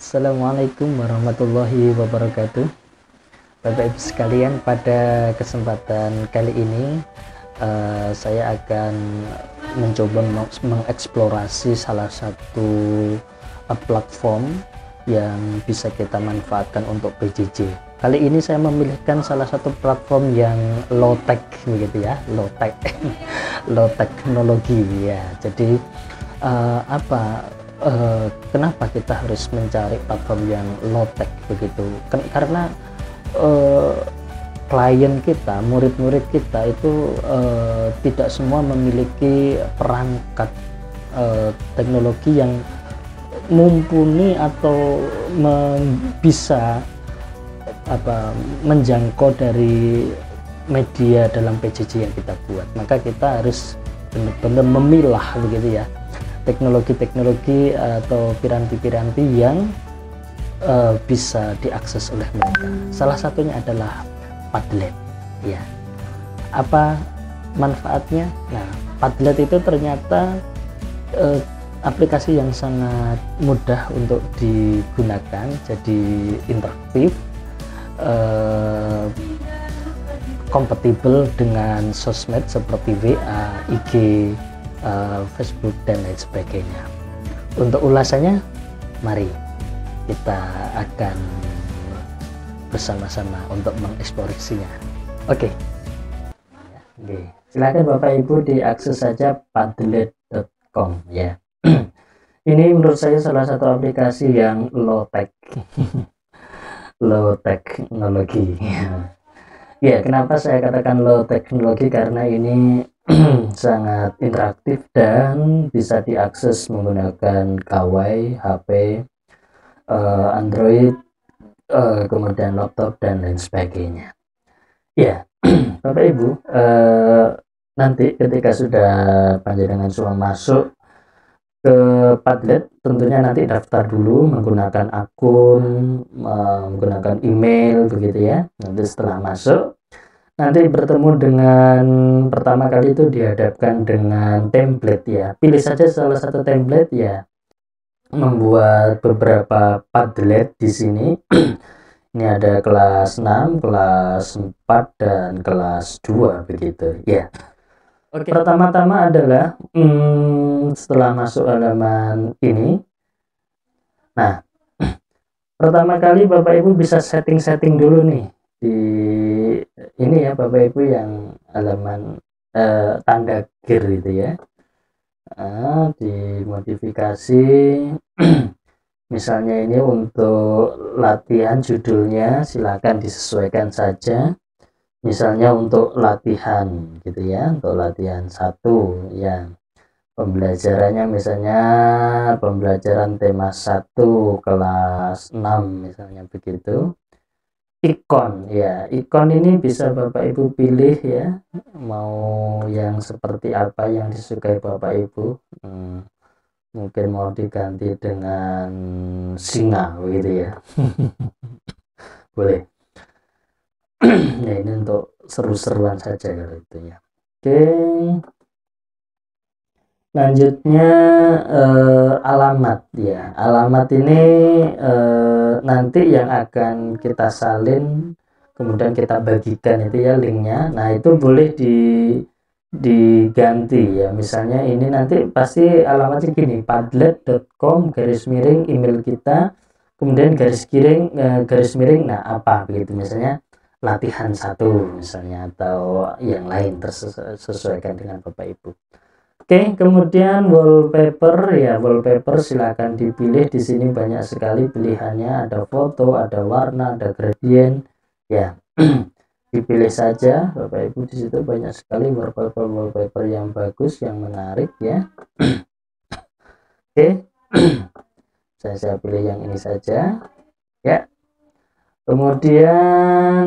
Assalamualaikum warahmatullahi wabarakatuh. Bapak Ibu sekalian, pada kesempatan kali ini saya akan mencoba mengeksplorasi salah satu platform yang bisa kita manfaatkan untuk PJJ. Kali ini saya memilihkan salah satu platform yang low tech begitu ya, low tech low teknologi ya. Jadi kenapa kita harus mencari platform yang low tech begitu? Karena klien kita, murid-murid kita itu tidak semua memiliki perangkat teknologi yang mumpuni atau bisa menjangkau dari media dalam PJJ yang kita buat. Maka kita harus benar-benar memilah begitu ya, teknologi-teknologi atau piranti-piranti yang bisa diakses oleh mereka. Salah satunya adalah Padlet ya. Apa manfaatnya? Nah, Padlet itu ternyata aplikasi yang sangat mudah untuk digunakan, jadi interaktif, kompatibel dengan sosmed seperti WA, IG, Facebook dan lain sebagainya. Untuk ulasannya, mari kita akan bersama-sama untuk mengeksplorasinya. Oke. Silakan Bapak Ibu diakses saja padlet.com ya. Ini menurut saya salah satu aplikasi yang low tech, low teknologi. Ya, kenapa saya katakan low teknologi? Karena ini sangat interaktif dan bisa diakses menggunakan gawai, HP, Android, kemudian laptop dan lain sebagainya. Ya, Bapak Ibu, nanti ketika sudah panjenengan semua masuk ke Padlet, tentunya nanti daftar dulu menggunakan akun, menggunakan email begitu ya. Nanti setelah masuk, nanti bertemu dengan pertama kali itu dihadapkan dengan template ya. Pilih saja salah satu template ya. Membuat beberapa Padlet di sini. Ini ada kelas 6, kelas 4 dan kelas 2 begitu ya. Oke. Pertama-tama adalah setelah masuk halaman ini. Nah, pertama kali Bapak Ibu bisa setting-setting dulu nih di ini ya Bapak Ibu, yang halaman tanda gear gitu ya. Dimodifikasi misalnya ini untuk latihan, judulnya silakan disesuaikan saja, misalnya untuk latihan gitu ya, untuk latihan 1 ya, pembelajarannya misalnya pembelajaran tema 1 kelas 6 misalnya begitu. Ikon ya, ikon ini bisa Bapak Ibu pilih ya, mau yang seperti apa yang disukai Bapak Ibu. Mungkin mau diganti dengan singa gitu ya. Boleh. Ya, ini untuk seru-seruan saja kalau itu ya. Oke, lanjutnya alamat ya. Alamat ini nanti yang akan kita salin kemudian kita bagikan itu ya linknya. Nah, itu boleh diganti ya, misalnya ini nanti pasti alamatnya gini, padlet.com/, email kita, kemudian garis miring nah apa begitu, misalnya latihan 1 misalnya, atau yang lain tersesuaikan dengan Bapak Ibu. Oke, kemudian wallpaper ya, wallpaper silakan dipilih. Di sini banyak sekali pilihannya, ada foto, ada warna, ada gradient ya. Dipilih saja Bapak Ibu, di situ banyak sekali wallpaper yang bagus, yang menarik ya. Oke. saya pilih yang ini saja ya. Kemudian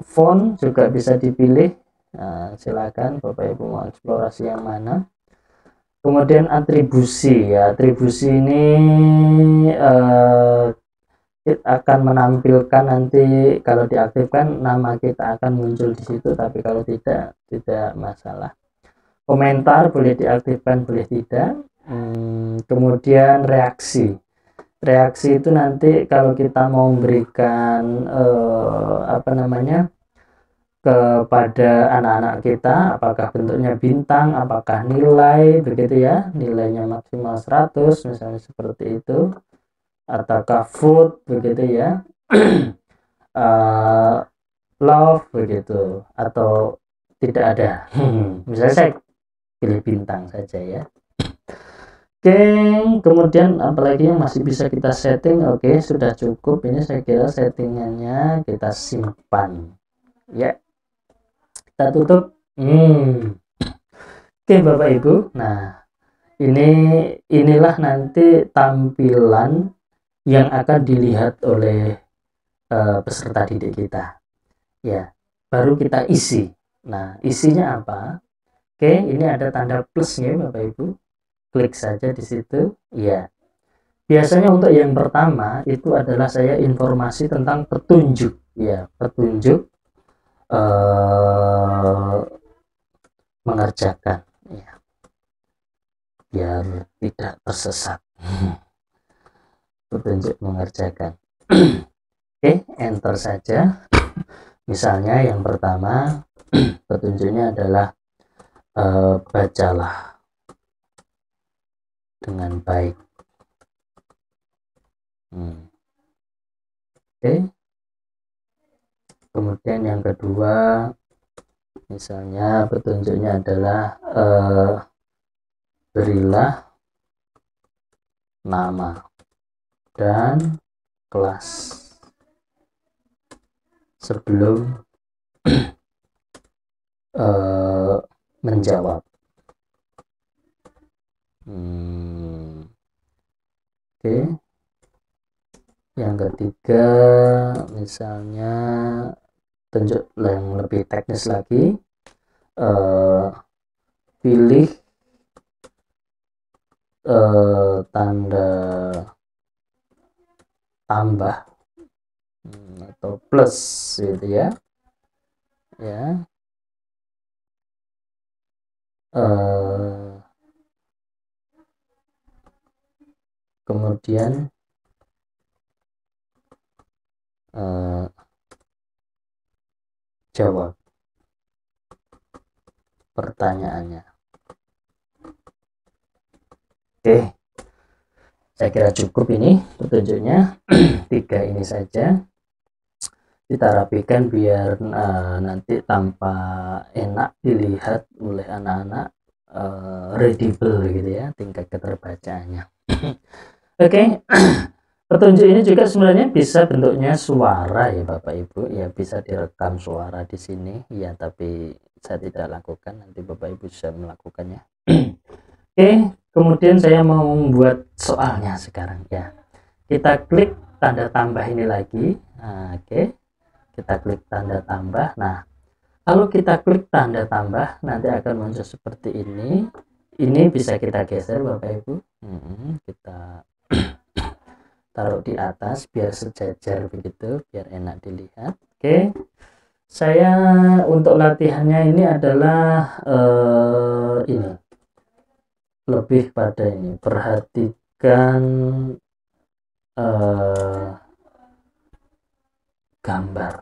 font juga bisa dipilih. Nah, silakan Bapak Ibu mau eksplorasi yang mana. Kemudian atribusi ya, atribusi ini akan menampilkan nanti kalau diaktifkan nama kita akan muncul di situ, tapi kalau tidak masalah. Komentar boleh diaktifkan, boleh tidak. Kemudian reaksi Reaksi itu nanti kalau kita mau memberikan apa namanya, kepada anak-anak kita, apakah bentuknya bintang, apakah nilai, begitu ya, nilainya maksimal 100 misalnya seperti itu, ataukah food, begitu ya, love, begitu, atau tidak ada. Misalnya saya pilih bintang saja ya. Oke, kemudian apalagi yang masih bisa kita setting. Oke, sudah cukup, ini saya kira settingannya. Kita simpan ya, kita tutup. Oke Bapak Ibu, nah inilah nanti tampilan yang akan dilihat oleh peserta didik kita ya. Baru kita isi. Nah, isinya apa? Oke, ini ada tanda plusnya Bapak Ibu, klik saja di situ ya. Biasanya untuk yang pertama itu adalah saya informasi tentang petunjuk ya, petunjuk mengerjakan ya, biar tidak tersesat. Petunjuk mengerjakan. Oke, enter saja. Misalnya yang pertama petunjuknya adalah bacalah dengan baik. Oke. Kemudian yang kedua, misalnya petunjuknya adalah berilah nama dan kelas sebelum menjawab. Oke. Yang ketiga, misalnya tunjuk yang lebih teknis lagi, pilih tanda tambah atau plus gitu ya, kemudian jawab pertanyaannya. Oke, saya kira cukup ini petunjuknya. 3 ini saja kita rapikan biar nanti tampak enak dilihat oleh anak-anak, readable gitu ya, tingkat keterbacaannya. Oke. Petunjuk ini juga sebenarnya bisa bentuknya suara ya Bapak Ibu ya, bisa direkam suara di sini ya, tapi saya tidak lakukan, nanti Bapak Ibu bisa melakukannya. Oke, kemudian saya mau membuat soalnya sekarang ya. Kita klik tanda tambah ini lagi. Nah, oke, kita klik tanda tambah. Nah, kalau kita klik tanda tambah nanti akan muncul seperti ini. Ini bisa kita geser Bapak Ibu. Kita taruh di atas biar sejajar begitu, biar enak dilihat. Oke, saya untuk latihannya ini adalah ini lebih pada ini, perhatikan gambar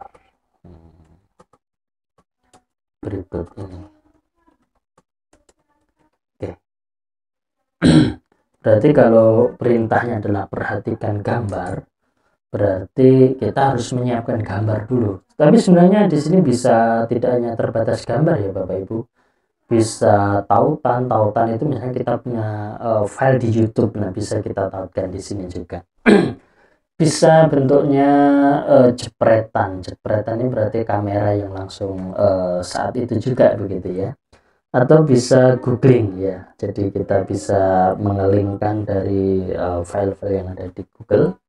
berikut ini. Oke. Berarti kalau perintahnya adalah perhatikan gambar, berarti kita harus menyiapkan gambar dulu. Tapi sebenarnya di sini bisa tidak hanya terbatas gambar ya Bapak Ibu, bisa tautan itu misalnya kita punya file di YouTube, nah bisa kita tautkan di sini juga. Bisa bentuknya jepretan ini berarti kamera yang langsung saat itu juga begitu ya, atau bisa googling ya, jadi kita bisa mengelingkan dari file-file yang ada di Google.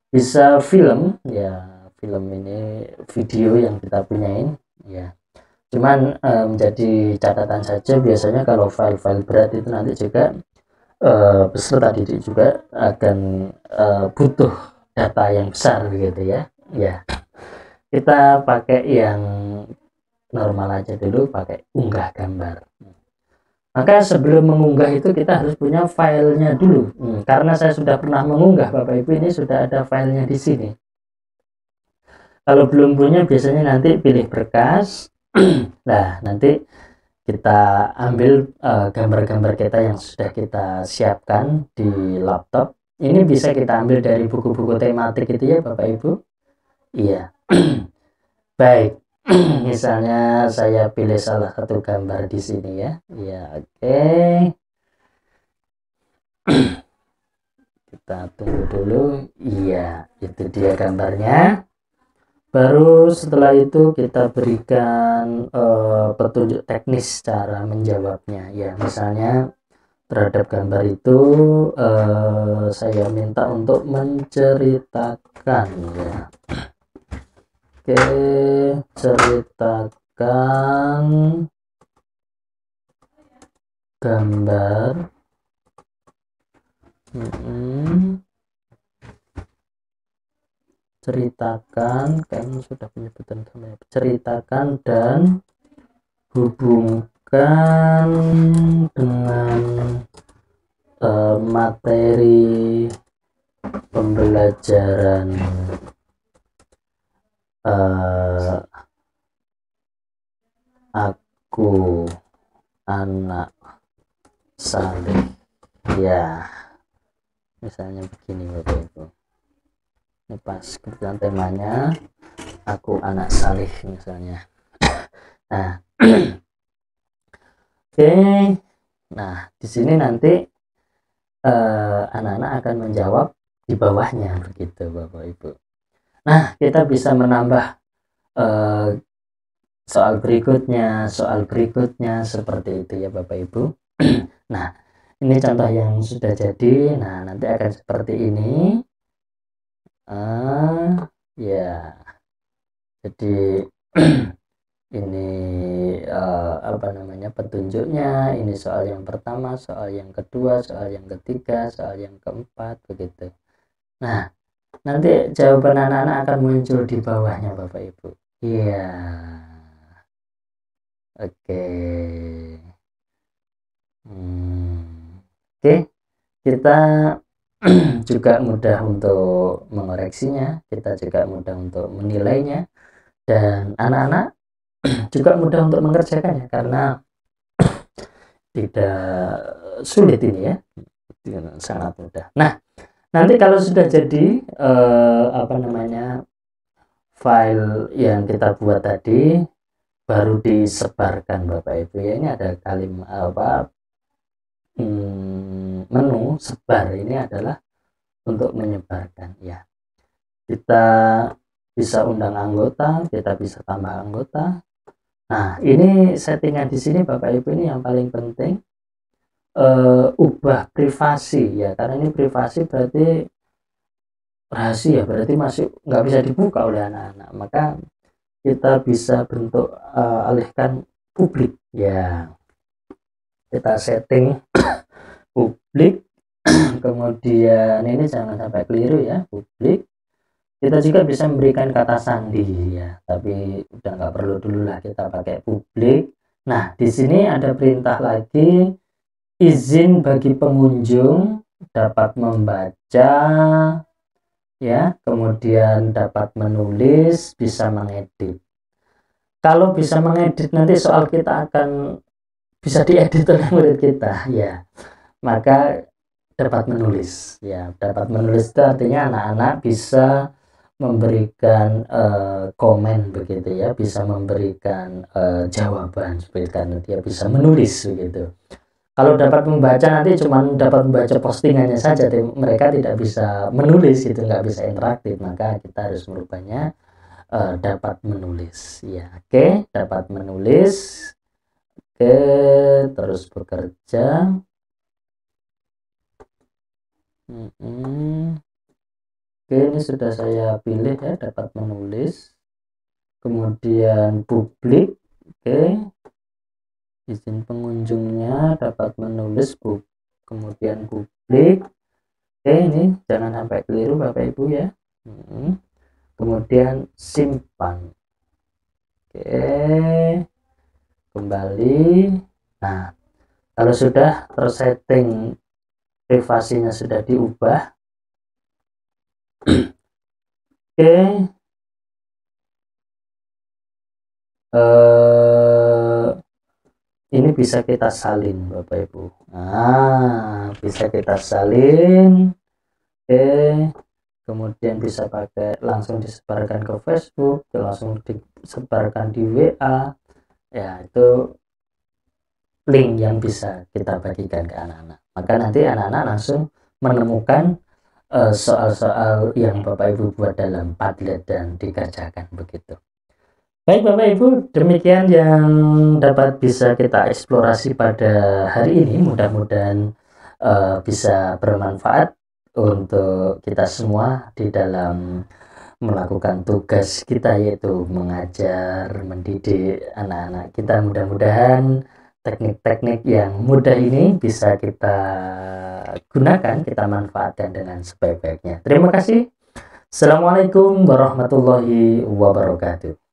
Bisa film ya, film ini video yang kita punyain ya, cuman menjadi catatan saja, biasanya kalau file-file berat itu nanti juga peserta didik juga akan butuh data yang besar begitu ya. Kita pakai yang normal aja dulu, pakai unggah gambar. Maka sebelum mengunggah itu kita harus punya filenya dulu. Karena saya sudah pernah mengunggah, Bapak Ibu, ini sudah ada filenya di sini. Kalau belum punya, biasanya nanti pilih berkas. Nah, nanti kita ambil gambar-gambar kita yang sudah kita siapkan di laptop. Ini bisa kita ambil dari buku-buku tematik itu ya, Bapak Ibu. Iya. Baik. Misalnya saya pilih salah satu gambar di sini ya. Ya, oke. Kita tunggu dulu. Iya, itu dia gambarnya. Baru setelah itu kita berikan petunjuk teknis cara menjawabnya. Ya, misalnya terhadap gambar itu saya minta untuk menceritakan ya. Oke, ceritakan gambar ceritakan, kayaknya sudah penyebutan gambar, ceritakan dan hubungkan dengan materi pembelajaran aku anak saleh ya, misalnya begini Bapak Ibu. Ini pas kebetulan temanya aku anak saleh misalnya. Nah, oke. Nah, di sini nanti anak-anak akan menjawab di bawahnya begitu Bapak Ibu. Nah, kita bisa menambah soal berikutnya seperti itu ya Bapak Ibu. Nah, ini contoh yang sudah jadi. Nah, nanti akan seperti ini. Ya, jadi ini apa namanya petunjuknya. Ini soal yang pertama, soal yang kedua, soal yang ketiga, soal yang keempat begitu. Nah, nanti jawaban anak-anak akan muncul di bawahnya Bapak Ibu. Iya. Oke. Oke, kita juga mudah untuk mengoreksinya, kita juga mudah untuk menilainya, dan anak-anak juga mudah untuk mengerjakannya karena tidak sulit ini ya, sangat mudah. Nah, nanti kalau sudah jadi apa namanya file yang kita buat tadi, baru disebarkan Bapak Ibu ya. Ini ada kalimat apa menu sebar, ini adalah untuk menyebarkan ya. Kita bisa undang anggota, kita bisa tambah anggota. Nah, ini settingan di sini Bapak Ibu, ini yang paling penting. Ubah privasi ya, karena ini privasi berarti rahasia, berarti masih nggak bisa dibuka oleh anak-anak. Maka kita bisa bentuk alihkan publik ya. Kita setting publik. Kemudian ini jangan sampai keliru ya, publik. Kita juga bisa memberikan kata sandi ya, tapi udah nggak perlu dulu lah, kita pakai publik. Nah, di sini ada perintah lagi, izin bagi pengunjung dapat membaca ya, kemudian dapat menulis, bisa mengedit. Kalau bisa mengedit, nanti soal kita akan bisa diedit oleh murid kita ya. Maka dapat menulis ya, dapat menulis itu artinya anak-anak bisa memberikan komen begitu ya, bisa memberikan jawaban seperti karena dia bisa menulis begitu. Kalau dapat membaca nanti cuma dapat membaca postingannya saja, mereka tidak bisa menulis, itu nggak bisa interaktif. Maka kita harus merubahnya dapat menulis ya. Oke, dapat menulis. Oke, terus bekerja. Oke, ini sudah saya pilih ya, dapat menulis. Kemudian publik. Oke, izin pengunjungnya dapat menulis, kemudian publik. Oke, ini jangan sampai keliru Bapak Ibu ya. Kemudian simpan. Oke, kembali. Nah, Kalau sudah tersetting, privasinya sudah diubah, oke, ini bisa kita salin Bapak Ibu. Nah, bisa kita salin, oke, kemudian bisa pakai langsung disebarkan ke Facebook, langsung disebarkan di WA, ya itu link yang bisa kita bagikan ke anak-anak. Maka nanti anak-anak langsung menemukan soal-soal yang Bapak Ibu buat dalam Padlet dan dikerjakan begitu. Baik Bapak Ibu, demikian yang dapat bisa kita eksplorasi pada hari ini. Mudah-mudahan bisa bermanfaat untuk kita semua di dalam melakukan tugas kita, yaitu mengajar, mendidik anak-anak kita. Mudah-mudahan teknik-teknik yang mudah ini bisa kita gunakan, kita manfaatkan dengan sebaik-baiknya. Terima kasih. Assalamualaikum warahmatullahi wabarakatuh.